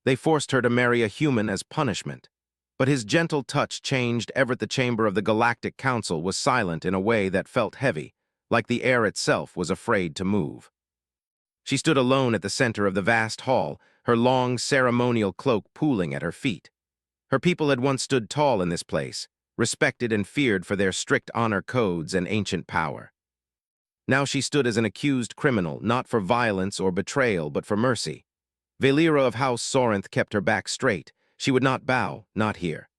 They forced her to marry a human as punishment. But his gentle touch changed Everyt. The chamber of the Galactic Council was silent in a way that felt heavy, like the air itself was afraid to move. She stood alone at the center of the vast hall, her long ceremonial cloak pooling at her feet. Her people had once stood tall in this place, respected and feared for their strict honor codes and ancient power. Now she stood as an accused criminal, not for violence or betrayal, but for mercy. Valera of House Sorinth kept her back straight. She would not bow, not here.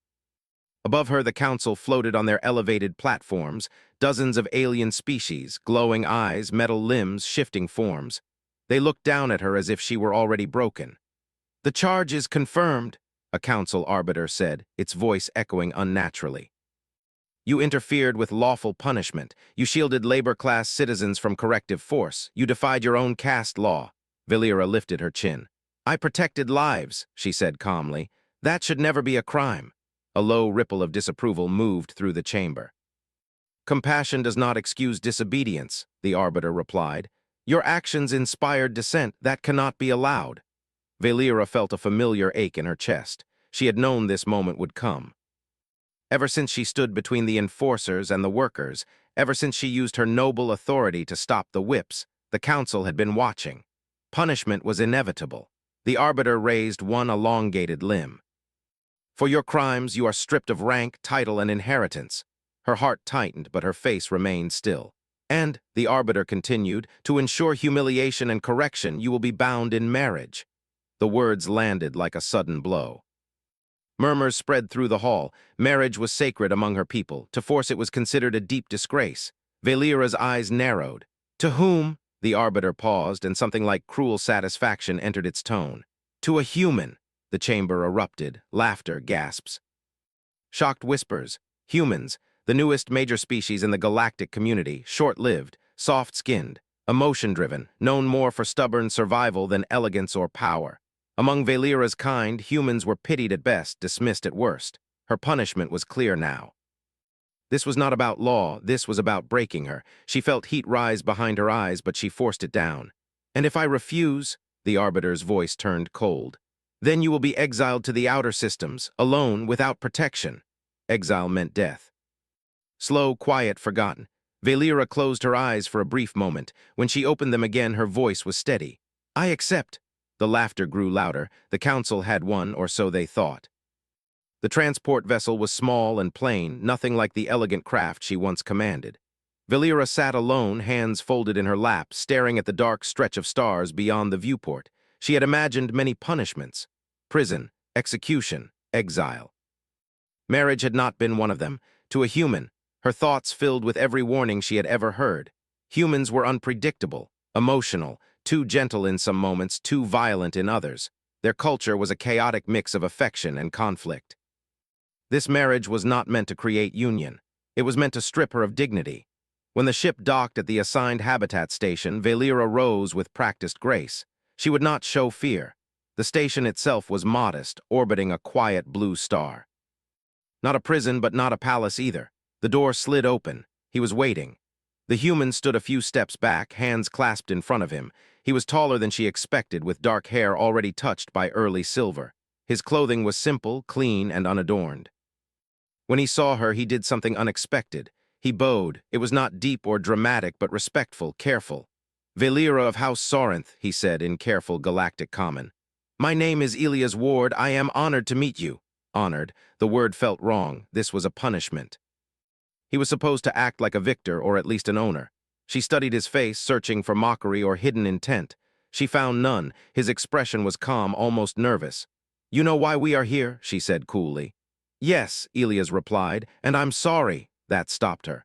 Above her, the council floated on their elevated platforms, dozens of alien species, glowing eyes, metal limbs, shifting forms. They looked down at her as if she were already broken. "The charge is confirmed," a council arbiter said, its voice echoing unnaturally. "You interfered with lawful punishment. You shielded labor-class citizens from corrective force. You defied your own caste law." Valera lifted her chin. "I protected lives," she said calmly. "That should never be a crime." A low ripple of disapproval moved through the chamber. "Compassion does not excuse disobedience," the arbiter replied. "Your actions inspired dissent. That cannot be allowed." Valera felt a familiar ache in her chest. She had known this moment would come. Ever since she stood between the enforcers and the workers, ever since she used her noble authority to stop the whips, the council had been watching. Punishment was inevitable. The arbiter raised one elongated limb. "For your crimes, you are stripped of rank, title, and inheritance." Her heart tightened, but her face remained still. "And," the arbiter continued, "to ensure humiliation and correction, you will be bound in marriage." The words landed like a sudden blow. Murmurs spread through the hall. Marriage was sacred among her people. To force it was considered a deep disgrace. Valera's eyes narrowed. "To whom?" The arbiter paused, and something like cruel satisfaction entered its tone. "To a human." The chamber erupted. Laughter, gasps. Shocked whispers. Humans, the newest major species in the galactic community, short-lived, soft-skinned, emotion-driven, known more for stubborn survival than elegance or power. Among Valera's kind, humans were pitied at best, dismissed at worst. Her punishment was clear now. This was not about law, this was about breaking her. She felt heat rise behind her eyes, but she forced it down. "And if I refuse," the arbiter's voice turned cold, "then you will be exiled to the outer systems, alone, without protection." Exile meant death. Slow, quiet, forgotten. Valera closed her eyes for a brief moment. When she opened them again, her voice was steady. "I accept." The laughter grew louder. The council had won, or so they thought. The transport vessel was small and plain, nothing like the elegant craft she once commanded. Valera sat alone, hands folded in her lap, staring at the dark stretch of stars beyond the viewport. She had imagined many punishments: prison, execution, exile. Marriage had not been one of them. To a human, her thoughts filled with every warning she had ever heard. Humans were unpredictable, emotional, too gentle in some moments, too violent in others. Their culture was a chaotic mix of affection and conflict. This marriage was not meant to create union. It was meant to strip her of dignity. When the ship docked at the assigned habitat station, Valera rose with practiced grace. She would not show fear. The station itself was modest, orbiting a quiet blue star. Not a prison, but not a palace either. The door slid open. He was waiting. The human stood a few steps back, hands clasped in front of him. He was taller than she expected, with dark hair already touched by early silver. His clothing was simple, clean, and unadorned. When he saw her, he did something unexpected. He bowed. It was not deep or dramatic, but respectful, careful. "Valera of House Sorinth," he said in careful galactic common. "My name is Elias Ward. I am honored to meet you." Honored. The word felt wrong. This was a punishment. He was supposed to act like a victor, or at least an owner. She studied his face, searching for mockery or hidden intent. She found none. His expression was calm, almost nervous. "You know why we are here?" she said coolly. "Yes," Elias replied, "and I'm sorry." That stopped her.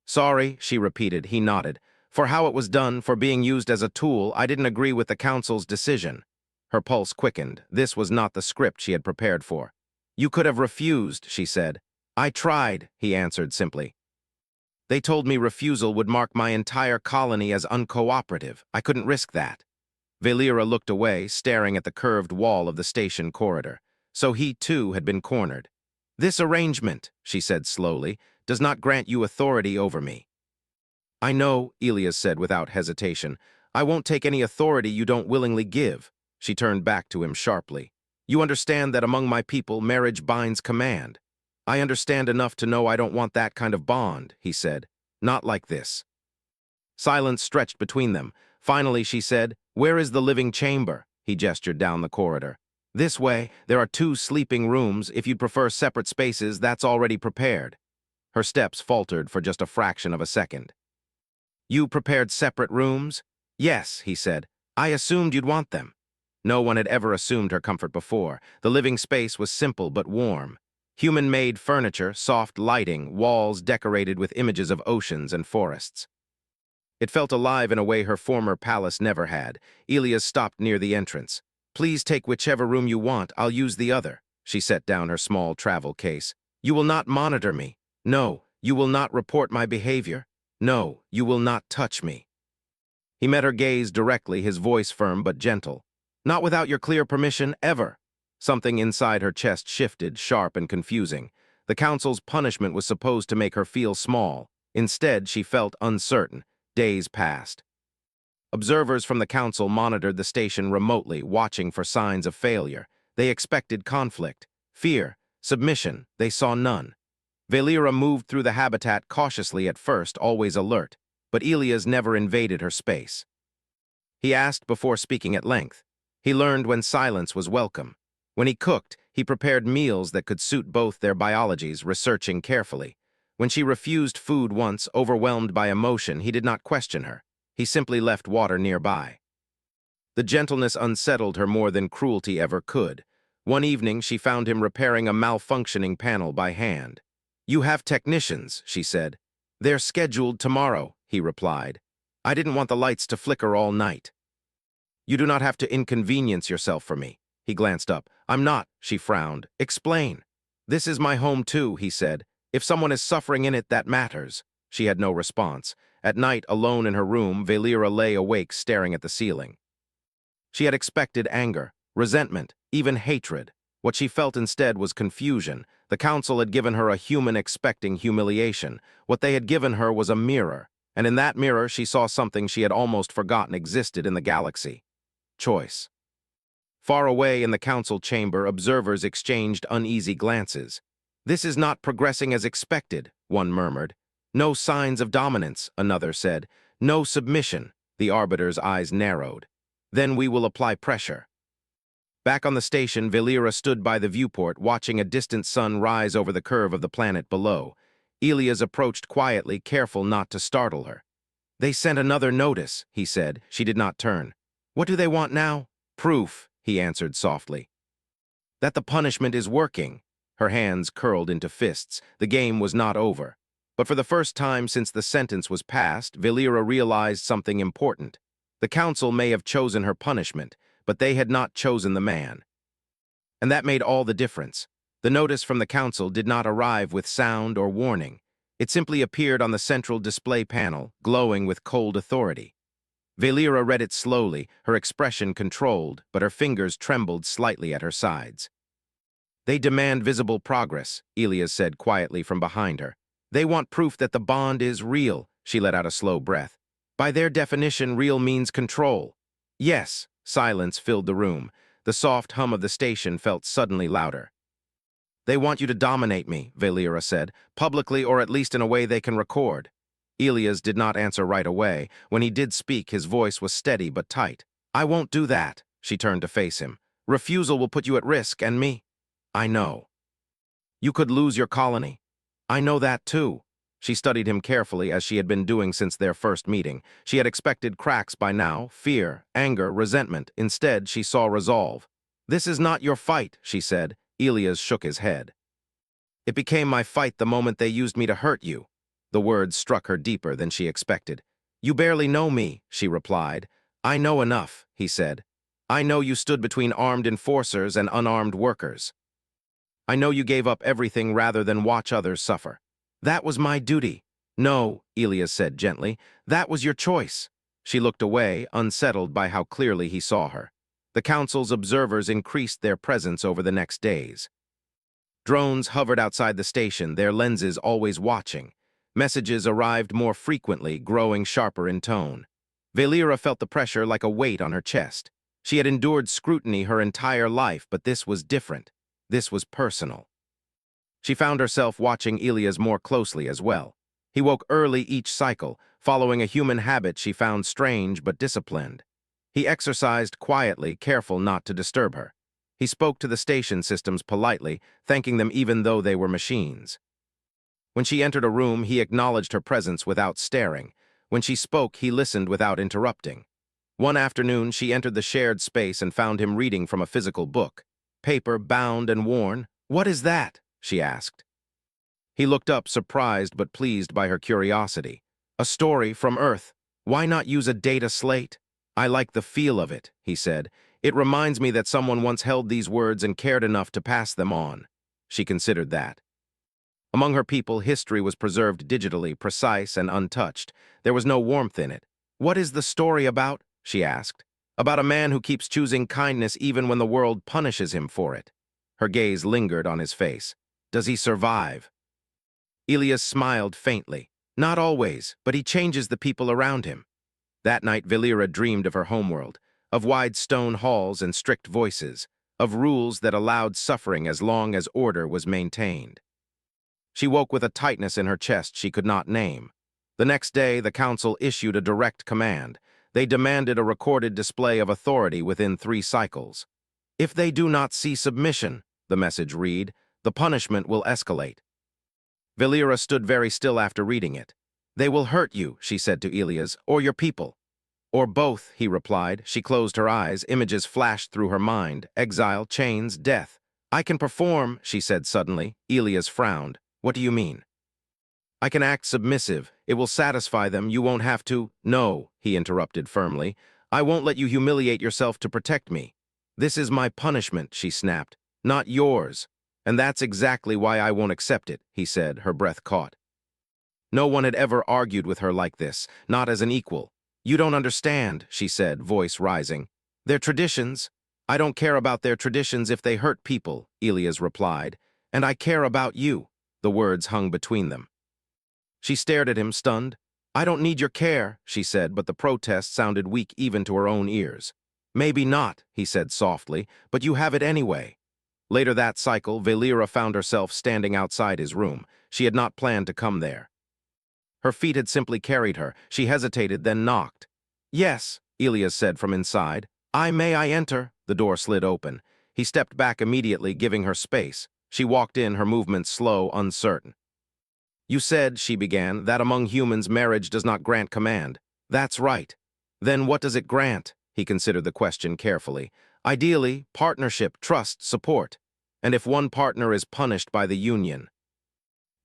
"Sorry," she repeated. He nodded. "For how it was done, for being used as a tool, I didn't agree with the council's decision." Her pulse quickened. This was not the script she had prepared for. "You could have refused," she said. "I tried," he answered simply. "They told me refusal would mark my entire colony as uncooperative. I couldn't risk that." Valera looked away, staring at the curved wall of the station corridor. So he, too, had been cornered. "This arrangement," she said slowly, "does not grant you authority over me." "I know," Elias said without hesitation. "I won't take any authority you don't willingly give." She turned back to him sharply. You understand that among my people, marriage binds command. I understand enough to know I don't want that kind of bond, he said. Not like this. Silence stretched between them. Finally, she said, Where is the living chamber? He gestured down the corridor. This way, there are 2 sleeping rooms. If you'd prefer separate spaces, that's already prepared. Her steps faltered for just a fraction of a second. You prepared separate rooms? Yes, he said. I assumed you'd want them. No one had ever assumed her comfort before. The living space was simple but warm. Human-made furniture, soft lighting, walls decorated with images of oceans and forests. It felt alive in a way her former palace never had. Elias stopped near the entrance. Please take whichever room you want, I'll use the other. She set down her small travel case. You will not monitor me. No, you will not report my behavior. No, you will not touch me. He met her gaze directly, his voice firm but gentle. Not without your clear permission, ever. Something inside her chest shifted, sharp and confusing. The council's punishment was supposed to make her feel small. Instead, she felt uncertain. Days passed. Observers from the council monitored the station remotely, watching for signs of failure. They expected conflict, fear, submission. They saw none. Valera moved through the habitat cautiously at first, always alert, but Elias never invaded her space. He asked before speaking at length. He learned when silence was welcome. When he cooked, he prepared meals that could suit both their biologies, researching carefully. When she refused food once, overwhelmed by emotion, he did not question her. He simply left water nearby. The gentleness unsettled her more than cruelty ever could. One evening, she found him repairing a malfunctioning panel by hand. You have technicians, she said. They're scheduled tomorrow, he replied. I didn't want the lights to flicker all night. You do not have to inconvenience yourself for me. He glanced up. I'm not, she frowned. Explain. This is my home too, he said. If someone is suffering in it, that matters. She had no response. At night, alone in her room, Valera lay awake staring at the ceiling. She had expected anger, resentment, even hatred. What she felt instead was confusion. The council had given her a human expecting humiliation. What they had given her was a mirror, and in that mirror she saw something she had almost forgotten existed in the galaxy. Choice. Far away in the council chamber, observers exchanged uneasy glances. This is not progressing as expected, one murmured. No signs of dominance, another said. No submission, the arbiter's eyes narrowed. Then we will apply pressure. Back on the station, Valera stood by the viewport, watching a distant sun rise over the curve of the planet below. Elias approached quietly, careful not to startle her. They sent another notice, he said. She did not turn. What do they want now? Proof, he answered softly. That the punishment is working. Her hands curled into fists. The game was not over. But for the first time since the sentence was passed, Valera realized something important. The council may have chosen her punishment, but they had not chosen the man. And that made all the difference. The notice from the council did not arrive with sound or warning. It simply appeared on the central display panel, glowing with cold authority. Valera read it slowly, her expression controlled, but her fingers trembled slightly at her sides. They demand visible progress, Elias said quietly from behind her. They want proof that the bond is real, she let out a slow breath. By their definition, real means control. Yes, silence filled the room. The soft hum of the station felt suddenly louder. They want you to dominate me, Valera said, publicly or at least in a way they can record. Elias did not answer right away. When he did speak, his voice was steady but tight. I won't do that, she turned to face him. Refusal will put you at risk, and me. I know. You could lose your colony. I know that too. She studied him carefully as she had been doing since their first meeting. She had expected cracks by now, fear, anger, resentment. Instead, she saw resolve. This is not your fight, she said. Elias shook his head. It became my fight the moment they used me to hurt you. The words struck her deeper than she expected. You barely know me, she replied. I know enough, he said. I know you stood between armed enforcers and unarmed workers. I know you gave up everything rather than watch others suffer. That was my duty. No, Elias said gently. That was your choice. She looked away, unsettled by how clearly he saw her. The council's observers increased their presence over the next days. Drones hovered outside the station, their lenses always watching. Messages arrived more frequently, growing sharper in tone. Valera felt the pressure like a weight on her chest. She had endured scrutiny her entire life, but this was different. This was personal. She found herself watching Elias more closely as well. He woke early each cycle, following a human habit she found strange but disciplined. He exercised quietly, careful not to disturb her. He spoke to the station systems politely, thanking them even though they were machines. When she entered a room, he acknowledged her presence without staring. When she spoke, he listened without interrupting. One afternoon, she entered the shared space and found him reading from a physical book. Paper, bound and worn. "What is that?" she asked. He looked up, surprised but pleased by her curiosity. "A story from Earth. Why not use a data slate?" "I like the feel of it," he said. "It reminds me that someone once held these words and cared enough to pass them on." She considered that. Among her people, history was preserved digitally, precise and untouched. There was no warmth in it. "What is the story about?" she asked. "About a man who keeps choosing kindness even when the world punishes him for it." Her gaze lingered on his face. "Does he survive?" Elias smiled faintly. "Not always, but he changes the people around him." That night, Valera dreamed of her homeworld, of wide stone halls and strict voices, of rules that allowed suffering as long as order was maintained. She woke with a tightness in her chest she could not name. The next day, the council issued a direct command. They demanded a recorded display of authority within 3 cycles. "If they do not see submission," the message read, "the punishment will escalate." Valera stood very still after reading it. "They will hurt you," she said to Elias, "or your people." "Or both," he replied. She closed her eyes. Images flashed through her mind. Exile, chains, death. "I can perform," she said suddenly. Elias frowned. "What do you mean?" "I can act submissive. It will satisfy them. You won't have to—" "No," he interrupted firmly. "I won't let you humiliate yourself to protect me. This is my punishment," she snapped, "not yours. And that's exactly why I won't accept it," he said, her breath caught. No one had ever argued with her like this, not as an equal. "You don't understand," she said, voice rising. "Their traditions." "I don't care about their traditions if they hurt people," Elias replied. "And I care about you." The words hung between them. She stared at him, stunned. "I don't need your care," she said, but the protest sounded weak even to her own ears. "Maybe not," he said softly, "but you have it anyway." Later that cycle, Valera found herself standing outside his room. She had not planned to come there. Her feet had simply carried her. She hesitated, then knocked. "Yes," Elias said from inside. May I enter?" The door slid open. He stepped back immediately, giving her space. She walked in, her movements slow, uncertain. "You said," she began, "that among humans marriage does not grant command." "That's right." "Then what does it grant?" He considered the question carefully. "Ideally, partnership, trust, support. And if one partner is punished by the union,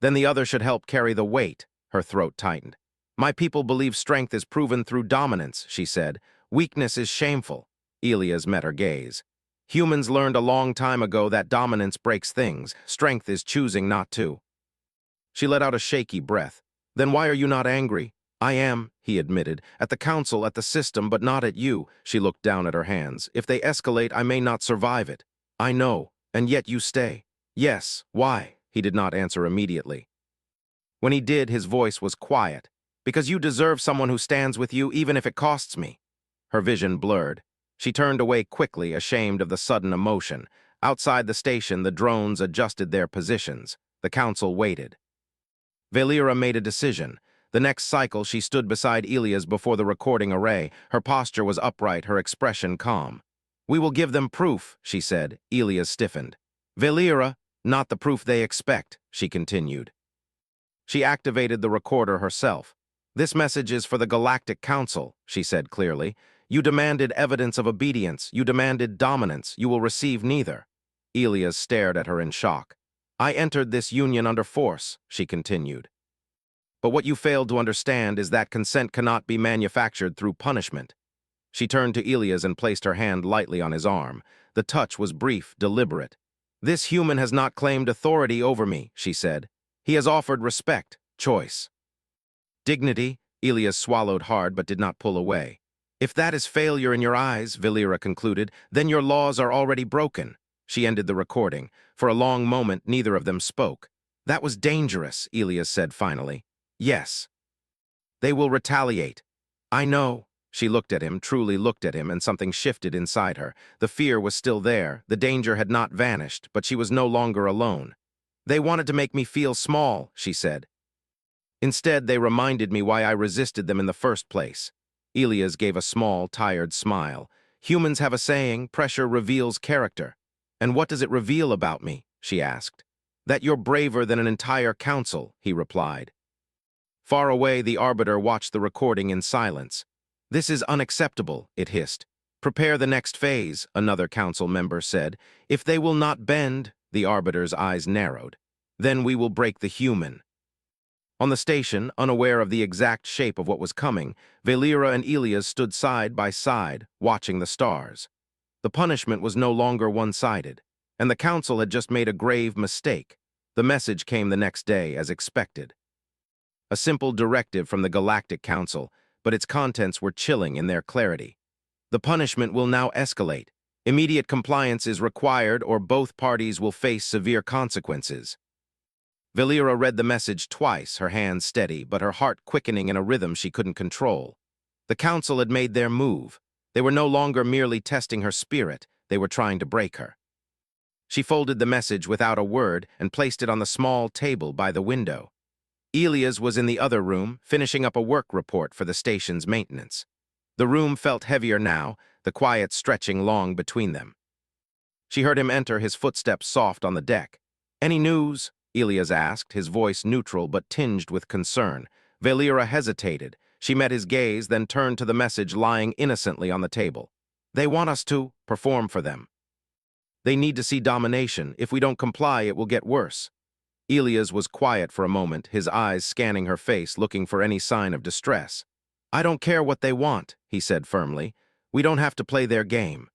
then the other should help carry the weight." Her throat tightened. "My people believe strength is proven through dominance," she said. "Weakness is shameful." Elias met her gaze. "Humans learned a long time ago that dominance breaks things. Strength is choosing not to." She let out a shaky breath. "Then why are you not angry?" "I am," he admitted, "at the council, at the system, but not at you." She looked down at her hands. "If they escalate, I may not survive it." "I know, and yet you stay." "Yes, why?" He did not answer immediately. When he did, his voice was quiet. "Because you deserve someone who stands with you, even if it costs me." Her vision blurred. She turned away quickly, ashamed of the sudden emotion. Outside the station, the drones adjusted their positions. The council waited. Valera made a decision. The next cycle, she stood beside Elias before the recording array. Her posture was upright, her expression calm. "We will give them proof," she said. Elias stiffened. "Valera, not the proof they expect," she continued. She activated the recorder herself. "This message is for the Galactic Council," she said clearly. "You demanded evidence of obedience. You demanded dominance. You will receive neither." Elias stared at her in shock. "I entered this union under force," she continued. "But what you failed to understand is that consent cannot be manufactured through punishment." She turned to Elias and placed her hand lightly on his arm. The touch was brief, deliberate. "This human has not claimed authority over me," she said. "He has offered respect, choice, dignity." Elias swallowed hard but did not pull away. "If that is failure in your eyes," Valera concluded, "then your laws are already broken." She ended the recording. For a long moment, neither of them spoke. "That was dangerous," Elias said finally. "Yes. They will retaliate." "I know." She looked at him, truly looked at him, and something shifted inside her. The fear was still there, the danger had not vanished, but she was no longer alone. "They wanted to make me feel small," she said. "Instead, they reminded me why I resisted them in the first place." Elias gave a small, tired smile. "Humans have a saying, pressure reveals character." "And what does it reveal about me?" she asked. "That you're braver than an entire council," he replied. Far away, the arbiter watched the recording in silence. "This is unacceptable," it hissed. "Prepare the next phase," another council member said. "If they will not bend," the arbiter's eyes narrowed, "then we will break the human." On the station, unaware of the exact shape of what was coming, Valera and Elias stood side by side, watching the stars. The punishment was no longer one-sided, and the council had just made a grave mistake. The message came the next day, as expected. A simple directive from the Galactic Council, but its contents were chilling in their clarity. The punishment will now escalate. Immediate compliance is required, or both parties will face severe consequences. Valera read the message twice, her hands steady, but her heart quickening in a rhythm she couldn't control. The council had made their move. They were no longer merely testing her spirit, they were trying to break her. She folded the message without a word and placed it on the small table by the window. Elias was in the other room, finishing up a work report for the station's maintenance. The room felt heavier now, the quiet stretching long between them. She heard him enter, his footsteps soft on the deck. "Any news?" Elias asked, his voice neutral but tinged with concern. Valera hesitated. She met his gaze, then turned to the message lying innocently on the table. "They want us to perform for them. They need to see domination. If we don't comply, it will get worse." Elias was quiet for a moment, his eyes scanning her face, looking for any sign of distress. "I don't care what they want," he said firmly. "We don't have to play their game."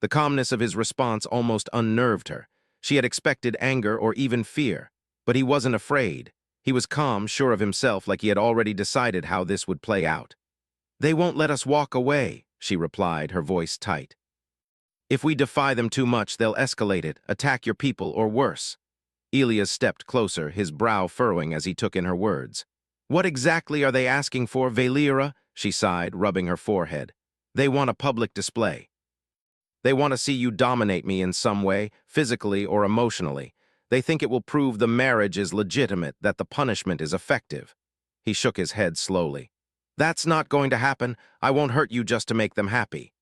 The calmness of his response almost unnerved her. She had expected anger or even fear, but he wasn't afraid. He was calm, sure of himself, like he had already decided how this would play out. "They won't let us walk away," she replied, her voice tight. "If we defy them too much, they'll escalate it, attack your people, or worse." Elias stepped closer, his brow furrowing as he took in her words. "What exactly are they asking for, Valera?" she sighed, rubbing her forehead. "They want a public display. They want to see you dominate me in some way, physically or emotionally. They think it will prove the marriage is legitimate, that the punishment is effective." He shook his head slowly. "That's not going to happen. I won't hurt you just to make them happy."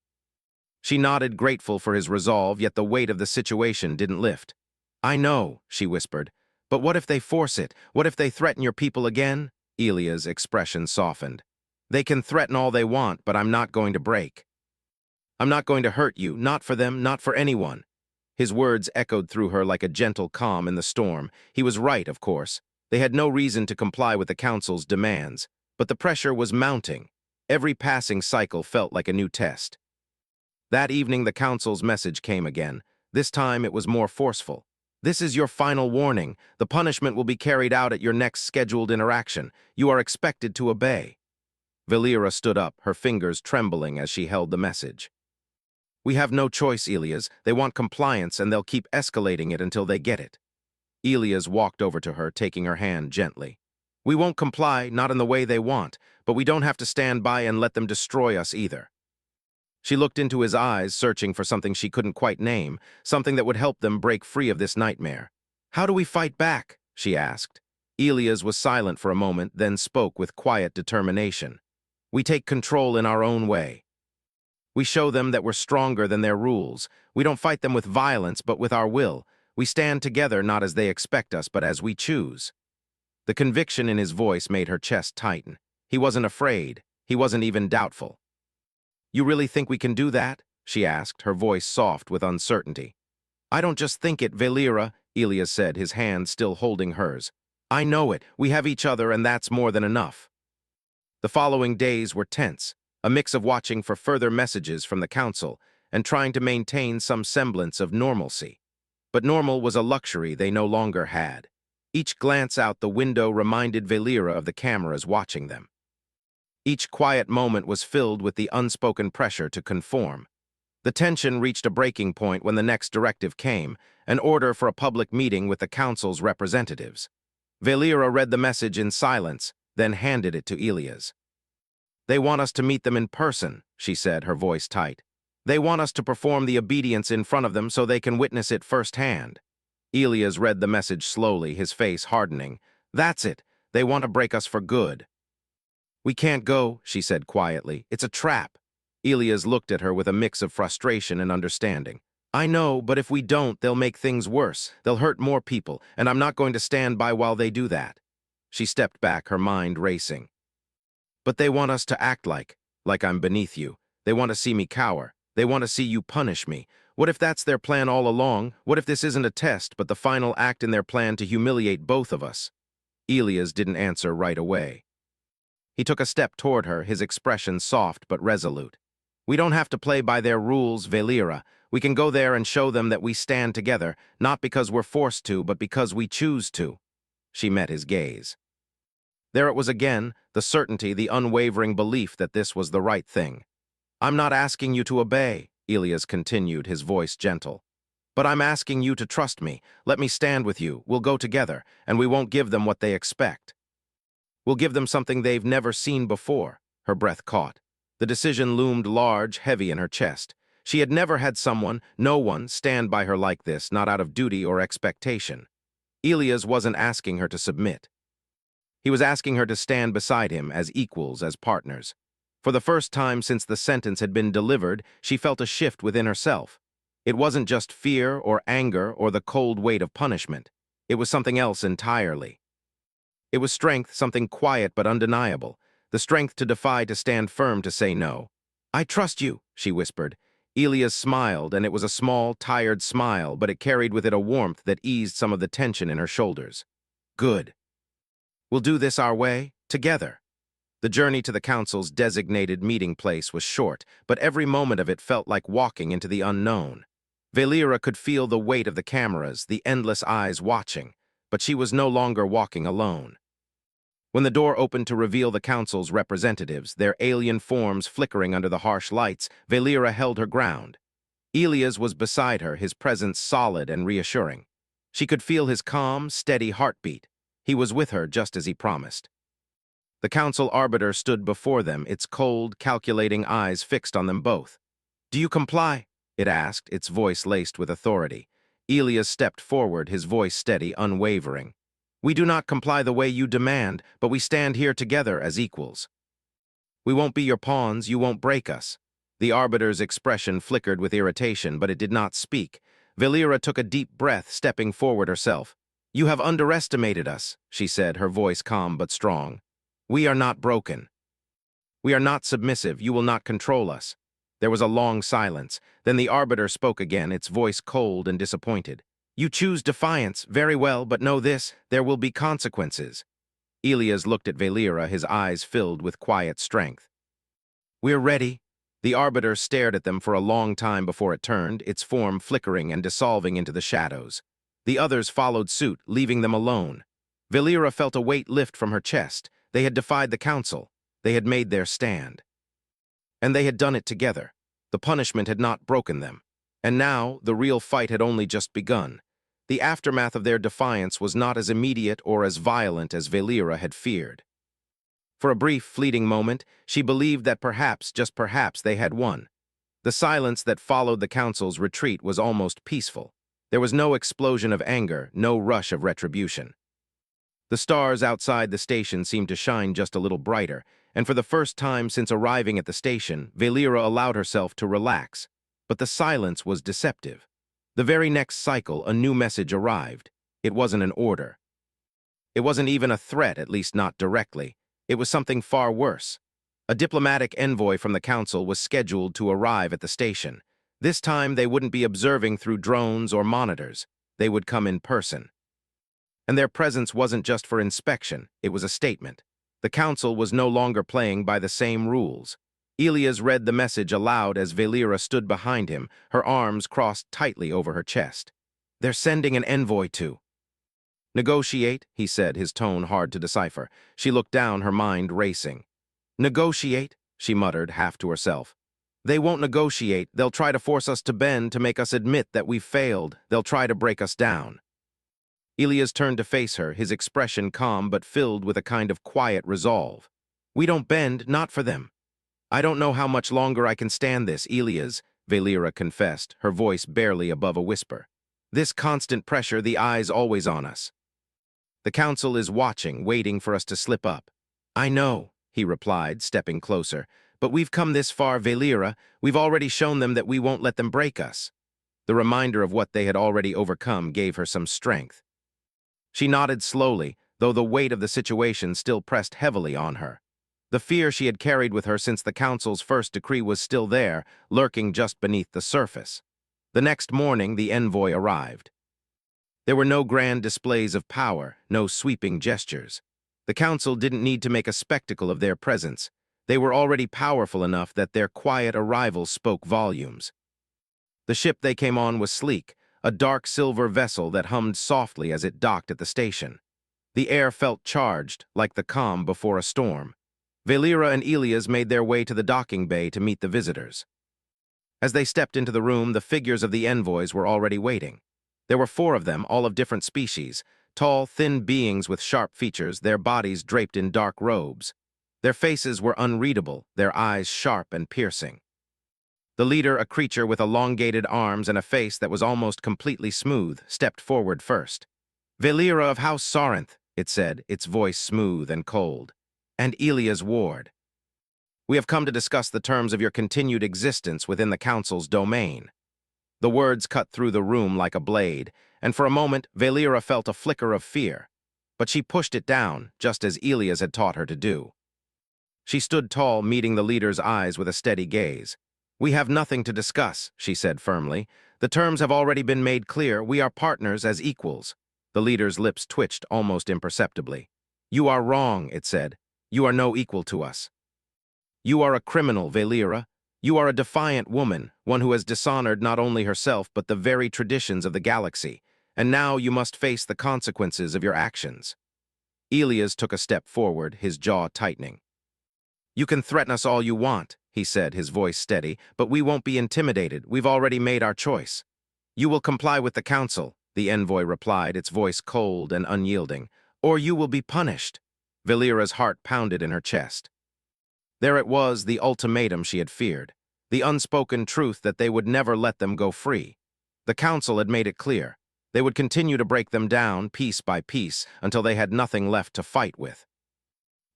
She nodded, grateful for his resolve, yet the weight of the situation didn't lift. "I know," she whispered. "But what if they force it? What if they threaten your people again?" Elia's expression softened. "They can threaten all they want, but I'm not going to break. I'm not going to hurt you, not for them, not for anyone." His words echoed through her like a gentle calm in the storm. He was right, of course. They had no reason to comply with the council's demands, but the pressure was mounting. Every passing cycle felt like a new test. That evening, the council's message came again. This time, it was more forceful. "This is your final warning. The punishment will be carried out at your next scheduled interaction. You are expected to obey." Valera stood up, her fingers trembling as she held the message. "We have no choice, Elias. They want compliance, and they'll keep escalating it until they get it." Elias walked over to her, taking her hand gently. "We won't comply, not in the way they want, but we don't have to stand by and let them destroy us either." She looked into his eyes, searching for something she couldn't quite name, something that would help them break free of this nightmare. "How do we fight back?" she asked. Elias was silent for a moment, then spoke with quiet determination. "We take control in our own way. We show them that we're stronger than their rules. We don't fight them with violence, but with our will. We stand together not as they expect us, but as we choose." The conviction in his voice made her chest tighten. He wasn't afraid. He wasn't even doubtful. "You really think we can do that?" she asked, her voice soft with uncertainty. "I don't just think it, Valera," Elias said, his hand still holding hers. "I know it. We have each other, and that's more than enough." The following days were tense, a mix of watching for further messages from the council and trying to maintain some semblance of normalcy. But normal was a luxury they no longer had. Each glance out the window reminded Valera of the cameras watching them. Each quiet moment was filled with the unspoken pressure to conform. The tension reached a breaking point when the next directive came, an order for a public meeting with the council's representatives. Valera read the message in silence, then handed it to Elias. They want us to meet them in person, she said, her voice tight. They want us to perform the obedience in front of them so they can witness it firsthand. Elias read the message slowly, his face hardening. That's it. They want to break us for good. We can't go, she said quietly. It's a trap. Elias looked at her with a mix of frustration and understanding. I know, but if we don't, they'll make things worse. They'll hurt more people, and I'm not going to stand by while they do that. She stepped back, her mind racing. But they want us to act like I'm beneath you. They want to see me cower. They want to see you punish me. What if that's their plan all along? What if this isn't a test, but the final act in their plan to humiliate both of us? Elias didn't answer right away. He took a step toward her, his expression soft but resolute. We don't have to play by their rules, Velira. We can go there and show them that we stand together, not because we're forced to, but because we choose to. She met his gaze. There it was again, the certainty, the unwavering belief that this was the right thing. I'm not asking you to obey, Elias continued, his voice gentle. But I'm asking you to trust me. Let me stand with you. We'll go together, and we won't give them what they expect. We'll give them something they've never seen before. Her breath caught. The decision loomed large, heavy in her chest. She had never had someone, no one, stand by her like this, not out of duty or expectation. Elias wasn't asking her to submit. He was asking her to stand beside him as equals, as partners. For the first time since the sentence had been delivered, she felt a shift within herself. It wasn't just fear or anger or the cold weight of punishment. It was something else entirely. It was strength, something quiet but undeniable, the strength to defy, to stand firm, to say no. I trust you, she whispered. Elias smiled, and it was a small, tired smile, but it carried with it a warmth that eased some of the tension in her shoulders. Good. We'll do this our way, together. The journey to the council's designated meeting place was short, but every moment of it felt like walking into the unknown. Velira could feel the weight of the cameras, the endless eyes watching, but she was no longer walking alone. When the door opened to reveal the council's representatives, their alien forms flickering under the harsh lights, Velira held her ground. Elias was beside her, his presence solid and reassuring. She could feel his calm, steady heartbeat. He was with her just as he promised. The council arbiter stood before them, its cold, calculating eyes fixed on them both. Do you comply? It asked, its voice laced with authority. Elias stepped forward, his voice steady, unwavering. We do not comply the way you demand, but we stand here together as equals. We won't be your pawns, you won't break us. The arbiter's expression flickered with irritation, but it did not speak. Velira took a deep breath, stepping forward herself. You have underestimated us, she said, her voice calm but strong. We are not broken. We are not submissive, you will not control us. There was a long silence. Then the arbiter spoke again, its voice cold and disappointed. You choose defiance, very well, but know this, there will be consequences. Elias looked at Velira, his eyes filled with quiet strength. We're ready. The arbiter stared at them for a long time before it turned, its form flickering and dissolving into the shadows. The others followed suit, leaving them alone. Velira felt a weight lift from her chest. They had defied the council. They had made their stand. And they had done it together. The punishment had not broken them. And now, the real fight had only just begun. The aftermath of their defiance was not as immediate or as violent as Velira had feared. For a brief, fleeting moment, she believed that perhaps, just perhaps, they had won. The silence that followed the council's retreat was almost peaceful. There was no explosion of anger, no rush of retribution. The stars outside the station seemed to shine just a little brighter, and for the first time since arriving at the station, Velira allowed herself to relax. But the silence was deceptive. The very next cycle, a new message arrived. It wasn't an order. It wasn't even a threat, at least not directly. It was something far worse. A diplomatic envoy from the council was scheduled to arrive at the station. This time, they wouldn't be observing through drones or monitors. They would come in person. And their presence wasn't just for inspection, it was a statement. The council was no longer playing by the same rules. Elias read the message aloud as Velira stood behind him, her arms crossed tightly over her chest. They're sending an envoy to. Negotiate, he said, his tone hard to decipher. She looked down, her mind racing. Negotiate, she muttered, half to herself. They won't negotiate. They'll try to force us to bend, to make us admit that we've failed. They'll try to break us down. Elias turned to face her, his expression calm but filled with a kind of quiet resolve. We don't bend, not for them. I don't know how much longer I can stand this, Elias, Valera confessed, her voice barely above a whisper. This constant pressure, the eyes always on us. The council is watching, waiting for us to slip up. I know, he replied, stepping closer, but we've come this far, Valera. We've already shown them that we won't let them break us. The reminder of what they had already overcome gave her some strength. She nodded slowly, though the weight of the situation still pressed heavily on her. The fear she had carried with her since the council's first decree was still there, lurking just beneath the surface. The next morning, the envoy arrived. There were no grand displays of power, no sweeping gestures. The council didn't need to make a spectacle of their presence. They were already powerful enough that their quiet arrival spoke volumes. The ship they came on was sleek, a dark silver vessel that hummed softly as it docked at the station. The air felt charged, like the calm before a storm. Valera and Elias made their way to the docking bay to meet the visitors. As they stepped into the room, the figures of the envoys were already waiting. There were 4 of them, all of different species, tall, thin beings with sharp features, their bodies draped in dark robes. Their faces were unreadable, their eyes sharp and piercing. The leader, a creature with elongated arms and a face that was almost completely smooth, stepped forward first. Valera of House Sarinth, it said, its voice smooth and cold. And Elias Ward. We have come to discuss the terms of your continued existence within the council's domain. The words cut through the room like a blade, and for a moment, Valera felt a flicker of fear. But she pushed it down, just as Elias had taught her to do. She stood tall, meeting the leader's eyes with a steady gaze. We have nothing to discuss, she said firmly. The terms have already been made clear. We are partners as equals. The leader's lips twitched almost imperceptibly. You are wrong, it said. You are no equal to us. You are a criminal, Valera. You are a defiant woman, one who has dishonored not only herself but the very traditions of the galaxy, and now you must face the consequences of your actions. Elias took a step forward, his jaw tightening. You can threaten us all you want, he said, his voice steady, but we won't be intimidated. We've already made our choice. You will comply with the council, the envoy replied, its voice cold and unyielding, or you will be punished. Valera's heart pounded in her chest. There it was, the ultimatum she had feared, the unspoken truth that they would never let them go free. The council had made it clear. They would continue to break them down, piece by piece, until they had nothing left to fight with.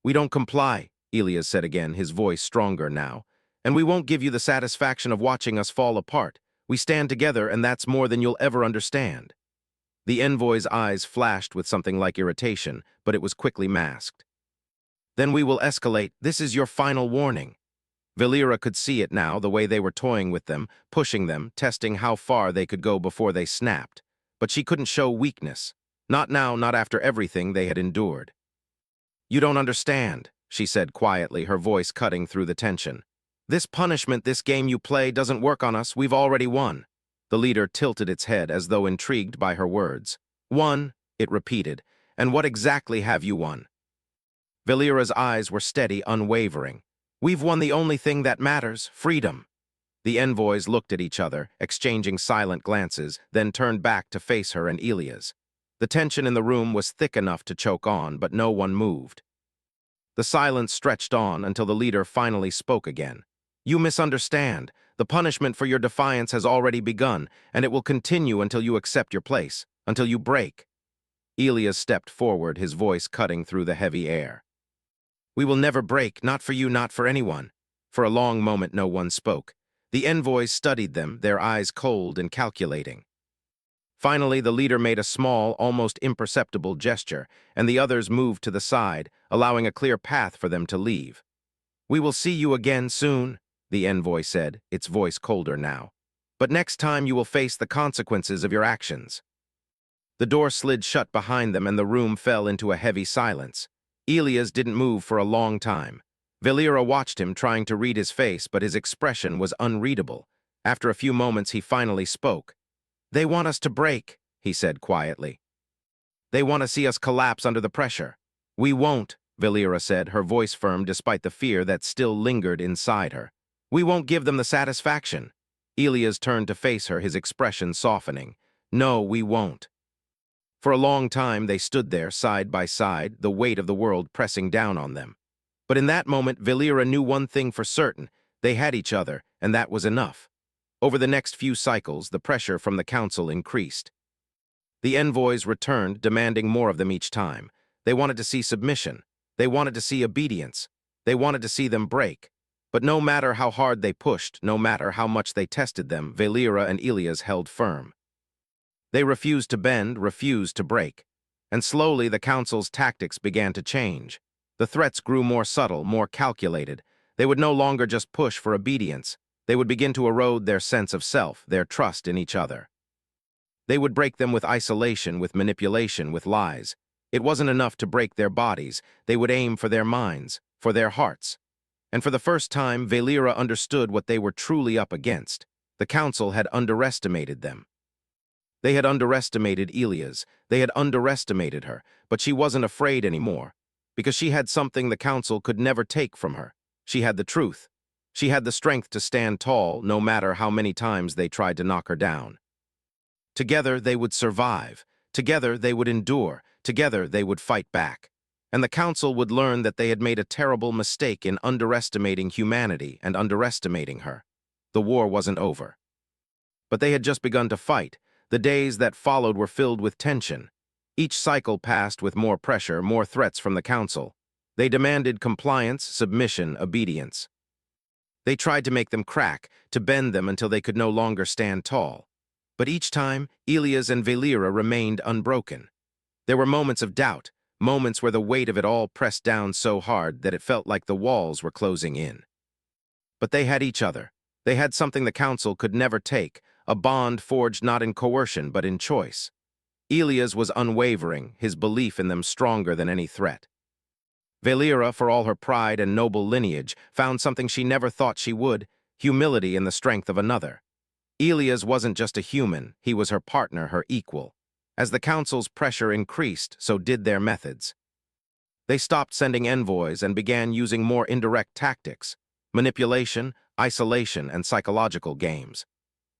We don't comply, Elias said again, his voice stronger now, and we won't give you the satisfaction of watching us fall apart. We stand together, and that's more than you'll ever understand. The envoy's eyes flashed with something like irritation, but it was quickly masked. Then we will escalate. This is your final warning. Valera could see it now, the way they were toying with them, pushing them, testing how far they could go before they snapped. But she couldn't show weakness. Not now, not after everything they had endured. You don't understand, she said quietly, her voice cutting through the tension. This punishment, this game you play, doesn't work on us. We've already won. The leader tilted its head as though intrigued by her words. Won, it repeated. And what exactly have you won? Valera's eyes were steady, unwavering. We've won the only thing that matters, freedom. The envoys looked at each other, exchanging silent glances, then turned back to face her and Elias. The tension in the room was thick enough to choke on, but no one moved. The silence stretched on until the leader finally spoke again. You misunderstand. The punishment for your defiance has already begun, and it will continue until you accept your place, until you break. Elias stepped forward, his voice cutting through the heavy air. We will never break, not for you, not for anyone. For a long moment no one spoke. The envoys studied them, their eyes cold and calculating. Finally, the leader made a small, almost imperceptible gesture, and the others moved to the side, allowing a clear path for them to leave. We will see you again soon, the envoy said, its voice colder now. But next time you will face the consequences of your actions. The door slid shut behind them and the room fell into a heavy silence. Elias didn't move for a long time. Valera watched him, trying to read his face, but his expression was unreadable. After a few moments, he finally spoke. They want us to break, he said quietly. They want to see us collapse under the pressure. We won't, Valera said, her voice firm despite the fear that still lingered inside her. We won't give them the satisfaction. Elias turned to face her, his expression softening. No, we won't. For a long time they stood there, side by side, the weight of the world pressing down on them. But in that moment, Valera knew one thing for certain. They had each other, and that was enough. Over the next few cycles, the pressure from the council increased. The envoys returned, demanding more of them each time. They wanted to see submission. They wanted to see obedience. They wanted to see them break. But no matter how hard they pushed, no matter how much they tested them, Valera and Elias held firm. They refused to bend, refused to break. And slowly the council's tactics began to change. The threats grew more subtle, more calculated. They would no longer just push for obedience. They would begin to erode their sense of self, their trust in each other. They would break them with isolation, with manipulation, with lies. It wasn't enough to break their bodies. They would aim for their minds, for their hearts. And for the first time, Valera understood what they were truly up against. The council had underestimated them. They had underestimated Elias. They had underestimated her, but she wasn't afraid anymore, because she had something the council could never take from her. She had the truth. She had the strength to stand tall, no matter how many times they tried to knock her down. Together, they would survive. Together, they would endure. Together, they would fight back. And the council would learn that they had made a terrible mistake in underestimating humanity and underestimating her. The war wasn't over. But they had just begun to fight. The days that followed were filled with tension. Each cycle passed with more pressure, more threats from the council. They demanded compliance, submission, obedience. They tried to make them crack, to bend them until they could no longer stand tall. But each time, Elias and Valera remained unbroken. There were moments of doubt, moments where the weight of it all pressed down so hard that it felt like the walls were closing in. But they had each other. They had something the council could never take, a bond forged not in coercion but in choice. Elias was unwavering, his belief in them stronger than any threat. Valera, for all her pride and noble lineage, found something she never thought she would, humility in the strength of another. Elias wasn't just a human, he was her partner, her equal. As the council's pressure increased, so did their methods. They stopped sending envoys and began using more indirect tactics, manipulation, isolation, and psychological games.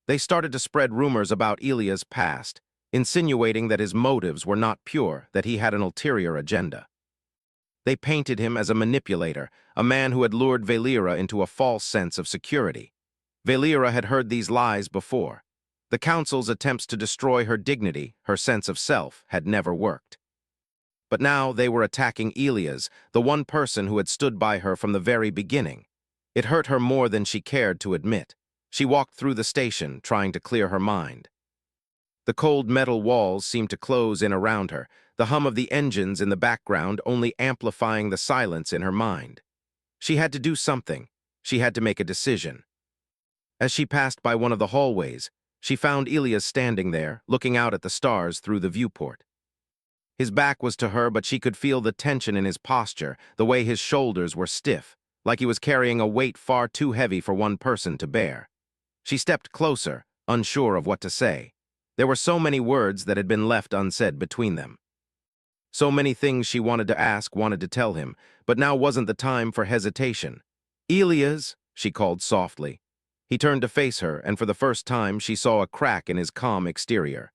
They started to spread rumors about Elias' past, insinuating that his motives were not pure, that he had an ulterior agenda. They painted him as a manipulator, a man who had lured Valera into a false sense of security. Valera had heard these lies before. The council's attempts to destroy her dignity, her sense of self, had never worked. But now they were attacking Elias, the one person who had stood by her from the very beginning. It hurt her more than she cared to admit. She walked through the station, trying to clear her mind. The cold metal walls seemed to close in around her, the hum of the engines in the background only amplifying the silence in her mind. She had to do something. She had to make a decision. As she passed by one of the hallways, she found Elias standing there, looking out at the stars through the viewport. His back was to her, but she could feel the tension in his posture, the way his shoulders were stiff, like he was carrying a weight far too heavy for one person to bear. She stepped closer, unsure of what to say. There were so many words that had been left unsaid between them. So many things she wanted to ask, wanted to tell him, but now wasn't the time for hesitation. "Elias," she called softly. He turned to face her, and for the first time she saw a crack in his calm exterior.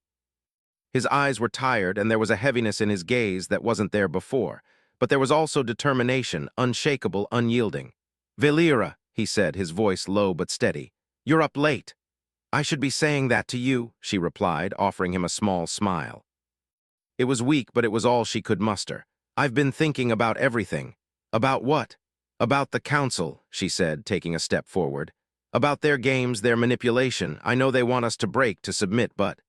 His eyes were tired, and there was a heaviness in his gaze that wasn't there before, but there was also determination, unshakable, unyielding. "Valera," he said, his voice low but steady. "You're up late." "I should be saying that to you," she replied, offering him a small smile. It was weak, but it was all she could muster. "I've been thinking about everything." "About what?" "About the council," she said, taking a step forward. "About their games, their manipulation. I know they want us to break, to submit, but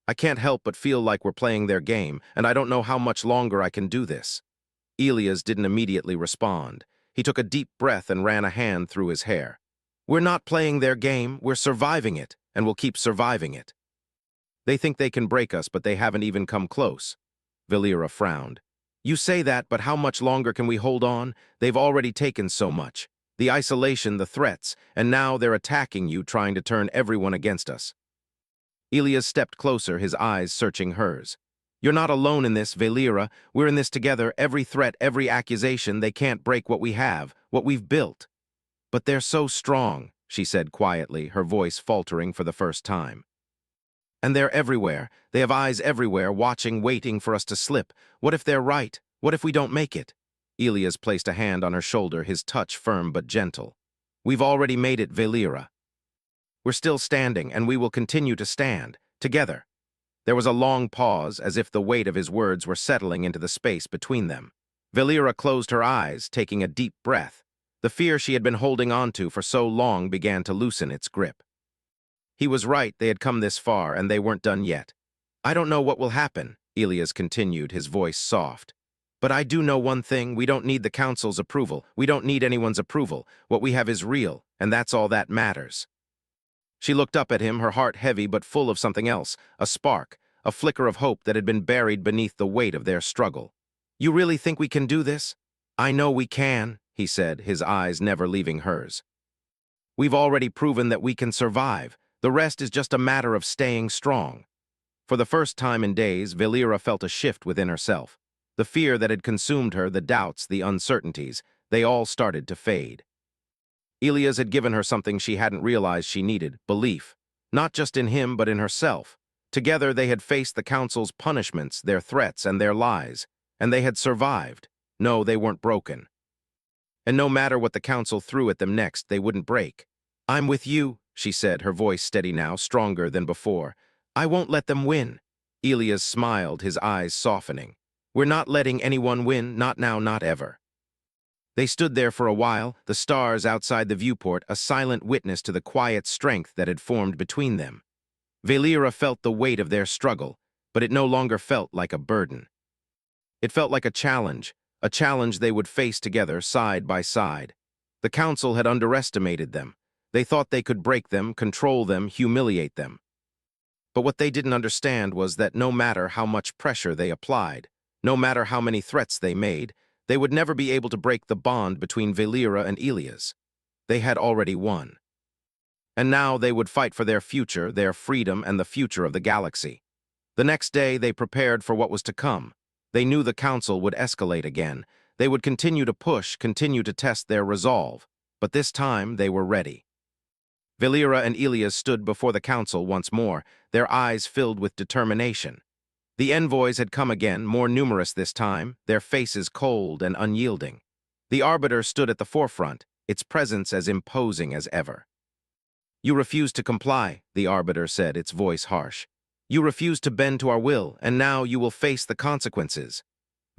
I can't help but feel like we're playing their game, and I don't know how much longer I can do this." Elias didn't immediately respond. He took a deep breath and ran a hand through his hair. "We're not playing their game, we're surviving it, and we'll keep surviving it. They think they can break us, but they haven't even come close." Valera frowned. "You say that, but how much longer can we hold on? They've already taken so much. The isolation, the threats, and now they're attacking you, trying to turn everyone against us." Elias stepped closer, his eyes searching hers. "You're not alone in this, Valera. We're in this together. Every threat, every accusation, they can't break what we have, what we've built." "But they're so strong," she said quietly, her voice faltering for the first time. "And they're everywhere. They have eyes everywhere, watching, waiting for us to slip. What if they're right? What if we don't make it?" Elias placed a hand on her shoulder, his touch firm but gentle. "We've already made it, Velira. We're still standing, and we will continue to stand, together." There was a long pause, as if the weight of his words were settling into the space between them. Velira closed her eyes, taking a deep breath. The fear she had been holding on to for so long began to loosen its grip. He was right, they had come this far, and they weren't done yet. "I don't know what will happen," Elias continued, his voice soft. "But I do know one thing, we don't need the council's approval. We don't need anyone's approval. What we have is real, and that's all that matters." She looked up at him, her heart heavy but full of something else, a spark, a flicker of hope that had been buried beneath the weight of their struggle. "You really think we can do this?" "I know we can," he said, his eyes never leaving hers. "We've already proven that we can survive. The rest is just a matter of staying strong." For the first time in days, Velira felt a shift within herself. The fear that had consumed her, the doubts, the uncertainties, they all started to fade. Elias had given her something she hadn't realized she needed, belief. Not just in him, but in herself. Together they had faced the council's punishments, their threats, and their lies. And they had survived. No, they weren't broken. And no matter what the council threw at them next, they wouldn't break. "I'm with you," she said, her voice steady now, stronger than before. "I won't let them win." Elias smiled, his eyes softening. "We're not letting anyone win, not now, not ever." They stood there for a while, the stars outside the viewport, a silent witness to the quiet strength that had formed between them. Velira felt the weight of their struggle, but it no longer felt like a burden. It felt like a challenge they would face together, side by side. The council had underestimated them. They thought they could break them, control them, humiliate them. But what they didn't understand was that no matter how much pressure they applied, no matter how many threats they made, they would never be able to break the bond between Velira and Elias. They had already won. And now they would fight for their future, their freedom, and the future of the galaxy. The next day, they prepared for what was to come. They knew the council would escalate again. They would continue to push, continue to test their resolve. But this time, they were ready. Velira and Elias stood before the council once more, their eyes filled with determination. The envoys had come again, more numerous this time, their faces cold and unyielding. The Arbiter stood at the forefront, its presence as imposing as ever. "You refuse to comply," the Arbiter said, its voice harsh. "You refuse to bend to our will, and now you will face the consequences."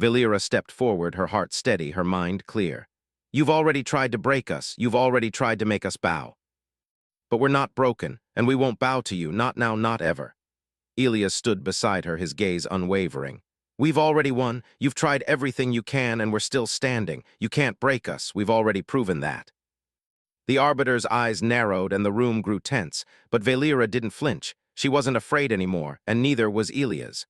Velira stepped forward, her heart steady, her mind clear. "You've already tried to break us, you've already tried to make us bow. But we're not broken, and we won't bow to you, not now, not ever." Elias stood beside her, his gaze unwavering. "We've already won. You've tried everything you can, and we're still standing. You can't break us. We've already proven that." The Arbiter's eyes narrowed, and the room grew tense, but Velira didn't flinch. She wasn't afraid anymore, and neither was Elias.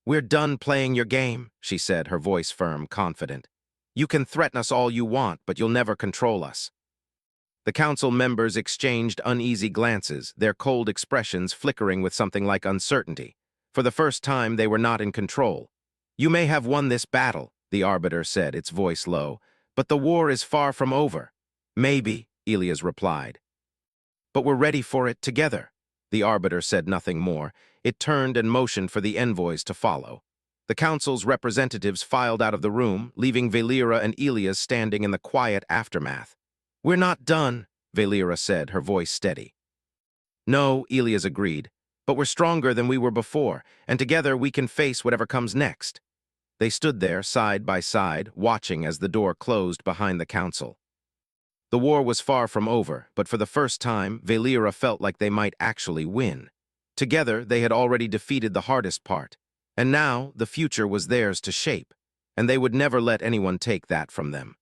"We're done playing your game," she said, her voice firm, confident. "You can threaten us all you want, but you'll never control us." The council members exchanged uneasy glances, their cold expressions flickering with something like uncertainty. For the first time, they were not in control. "You may have won this battle," the Arbiter said, its voice low, "but the war is far from over." "Maybe," Elias replied. "But we're ready for it together." The Arbiter said nothing more. It turned and motioned for the envoys to follow. The council's representatives filed out of the room, leaving Velira and Elias standing in the quiet aftermath. "We're not done," Velira said, her voice steady. "No," Elias agreed, "but we're stronger than we were before, and together we can face whatever comes next." They stood there, side by side, watching as the door closed behind the council. The war was far from over, but for the first time, Velira felt like they might actually win. Together, they had already defeated the hardest part, and now the future was theirs to shape, and they would never let anyone take that from them.